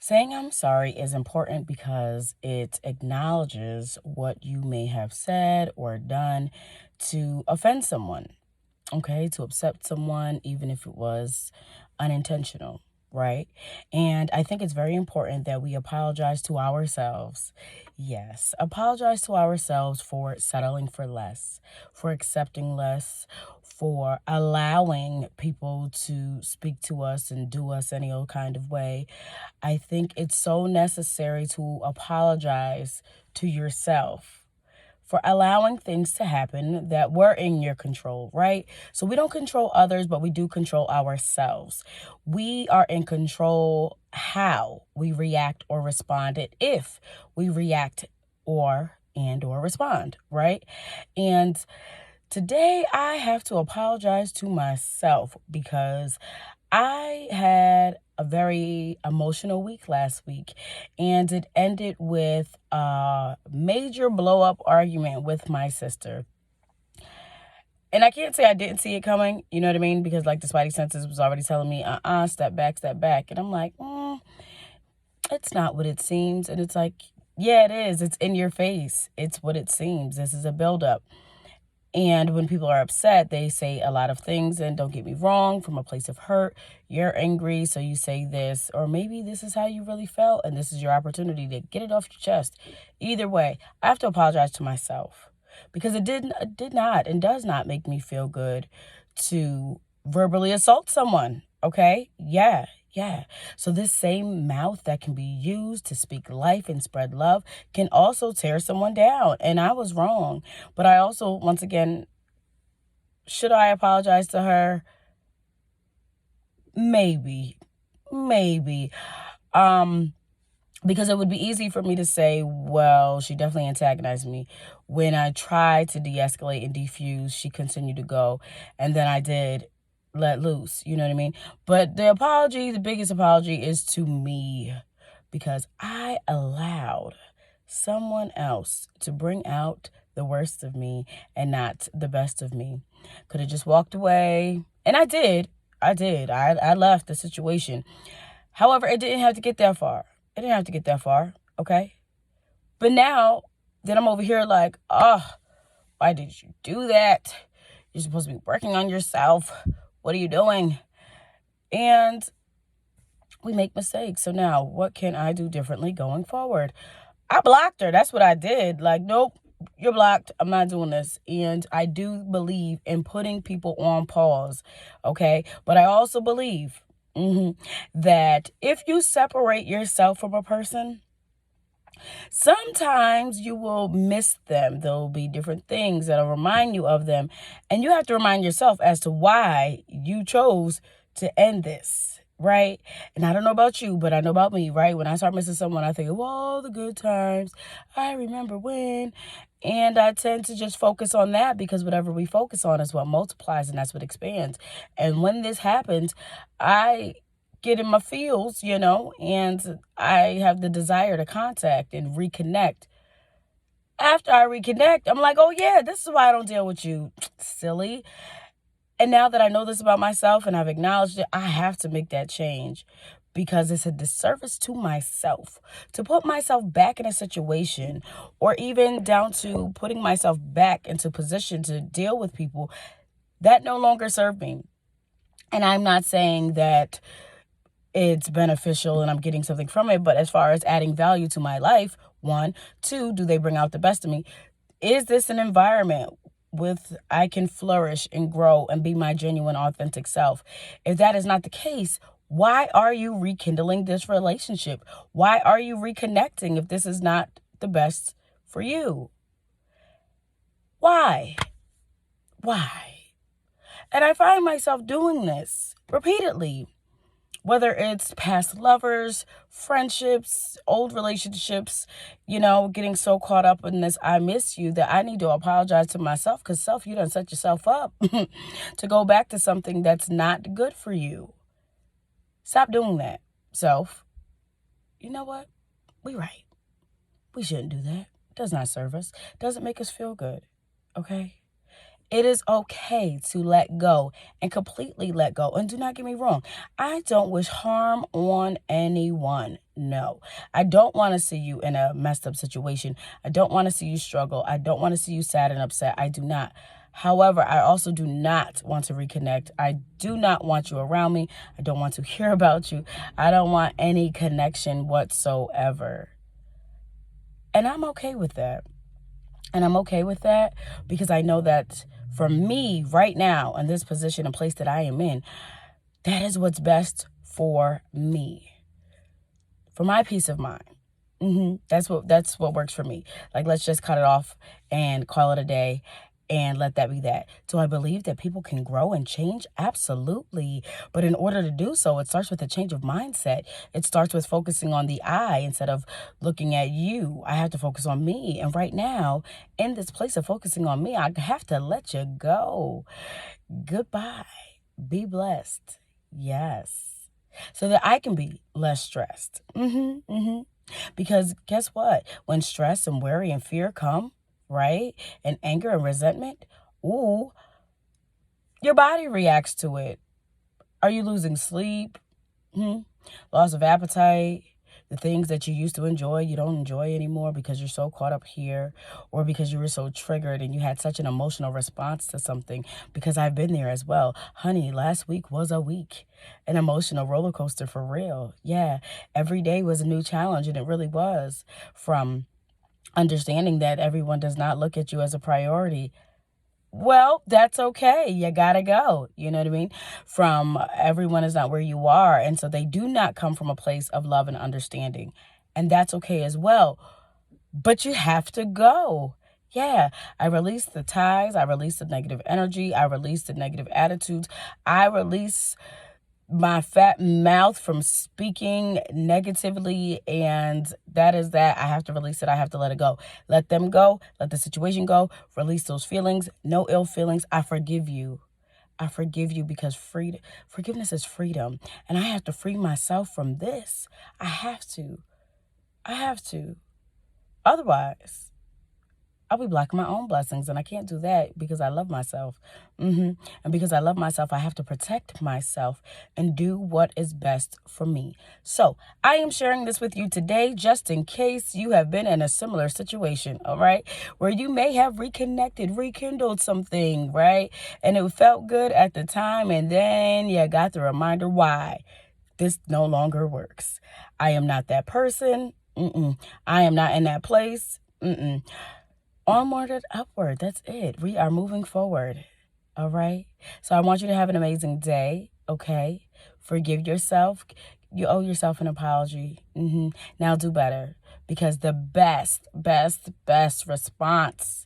Saying I'm sorry is important because it acknowledges what you may have said or done to offend someone, okay, to upset someone, even if it was unintentional, right? And I think it's very important that we apologize to ourselves. Yes, apologize to ourselves for settling for less, for accepting less, for allowing people to speak to us and do us any old kind of way. I think it's so necessary to apologize to yourself for allowing things to happen that were in your control, right? So we don't control others, but we do control ourselves. We are in control how we react or respond, and if we react or respond, right? And today I have to apologize to myself because I had a very emotional week last week, and it ended with a major blow up argument with my sister. And I can't say I didn't see it coming, you know what I mean? Because like the spidey senses was already telling me, step back, step back. And I'm like, it's not what it seems. And it's like, yeah, it is. It's in your face. It's what it seems. This is a buildup. And when people are upset, they say a lot of things. And don't get me wrong, from a place of hurt, you're angry, so you say this. Or maybe this is how you really felt, and this is your opportunity to get it off your chest. Either way, I have to apologize to myself because it did not and does not make me feel good to verbally assault someone. Okay? Yeah. Yeah. So this same mouth that can be used to speak life and spread love can also tear someone down. And I was wrong. But I also, once again, should I apologize to her? Maybe. Maybe. Um, because it would be easy for me to say, well, she definitely antagonized me. When I tried to de-escalate and defuse, she continued to go. And then I did let loose, you know what I mean? But the biggest apology is to me because I allowed someone else to bring out the worst of me and not the best of me. Could have just walked away. And I did. I left the situation. However, it didn't have to get that far. It didn't have to get that far, okay? But now that I'm over here like, why did you do that? You're supposed to be working on yourself. What are you doing? And we make mistakes. So now what can I do differently going forward? I blocked her. That's what I did. Like, nope, you're blocked. I'm not doing this. And I do believe in putting people on pause, okay? But I also believe that if you separate yourself from a person, sometimes you will miss them. There will be different things that'll remind you of them. And you have to remind yourself as to why you chose to end this, right? And I don't know about you, but I know about me, right? When I start missing someone, I think of all the good times. I remember when. And I tend to just focus on that because whatever we focus on is what multiplies and that's what expands. And when this happens, I get in my feels, and I have the desire to contact and reconnect. After I reconnect, I'm like, oh yeah, this is why I don't deal with you, silly. And now that I know this about myself and I've acknowledged it, I have to make that change because it's a disservice to myself to put myself back in a situation or even down to putting myself back into position to deal with people that no longer serve me. And I'm not saying that it's beneficial and I'm getting something from it. But as far as adding value to my life, one, two, do they bring out the best of me? Is this an environment with I can flourish and grow and be my genuine, authentic self? If that is not the case, why are you rekindling this relationship? Why are you reconnecting if this is not the best for you? Why? Why? And I find myself doing this repeatedly. Whether it's past lovers, friendships, old relationships, getting so caught up in this I miss you that I need to apologize to myself because self, you done set yourself up to go back to something that's not good for you. Stop doing that, self. You know what? We right. We shouldn't do that. It does not serve us. Doesn't make us feel good. Okay? It is okay to let go and completely let go. And do not get me wrong, I don't wish harm on anyone. No, I don't want to see you in a messed up situation. I don't want to see you struggle. I don't want to see you sad and upset. I do not. However, I also do not want to reconnect. I do not want you around me. I don't want to hear about you. I don't want any connection whatsoever. And I'm okay with that. And I'm okay with that because I know that for me right now in this position and place that I am in, that is what's best for me, for my peace of mind. That's what works for me. Like, let's just cut it off and call it a day and let that be that. Do I believe that people can grow and change? Absolutely. But in order to do so, it starts with a change of mindset. It starts with focusing on the I instead of looking at you. I have to focus on me. And right now, in this place of focusing on me, I have to let you go. Goodbye. Be blessed. Yes. So that I can be less stressed. Because guess what? When stress and worry and fear come, right? And anger and resentment, ooh, your body reacts to it. Are you losing sleep? Loss of appetite? The things that you used to enjoy, you don't enjoy anymore because you're so caught up here, or because you were so triggered and you had such an emotional response to something. Because I've been there as well. Honey, last week was a week. An emotional roller coaster for real. Yeah, every day was a new challenge, and it really was. From understanding that everyone does not look at you as a priority. Well, that's okay. You gotta go. You know what I mean? From everyone is not where you are. And so they do not come from a place of love and understanding. And that's okay as well. But you have to go. Yeah, I release the ties. I release the negative energy. I release the negative attitudes. I release my fat mouth from speaking negatively, and that is that. I have to release it. I have to let it go. Let them go. Let the situation go. Release those feelings. No ill feelings. I forgive you. I forgive you because forgiveness is freedom, and I have to free myself from this. I have to. I have to. Otherwise, I'll be blocking my own blessings, and I can't do that because I love myself. And because I love myself, I have to protect myself and do what is best for me. So I am sharing this with you today just in case you have been in a similar situation, all right, where you may have rekindled something, right? And it felt good at the time, and then you got the reminder why this no longer works. I am not that person. I am not in that place. Onward and upward. That's it. We are moving forward. All right. So I want you to have an amazing day. Okay. Forgive yourself. You owe yourself an apology. Now do better, because the best response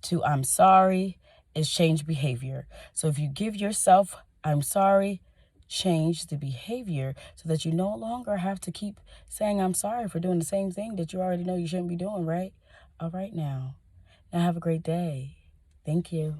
to I'm sorry is change behavior. So if you give yourself I'm sorry, change the behavior so that you no longer have to keep saying I'm sorry for doing the same thing that you already know you shouldn't be doing, right? All right now. Now have a great day. Thank you.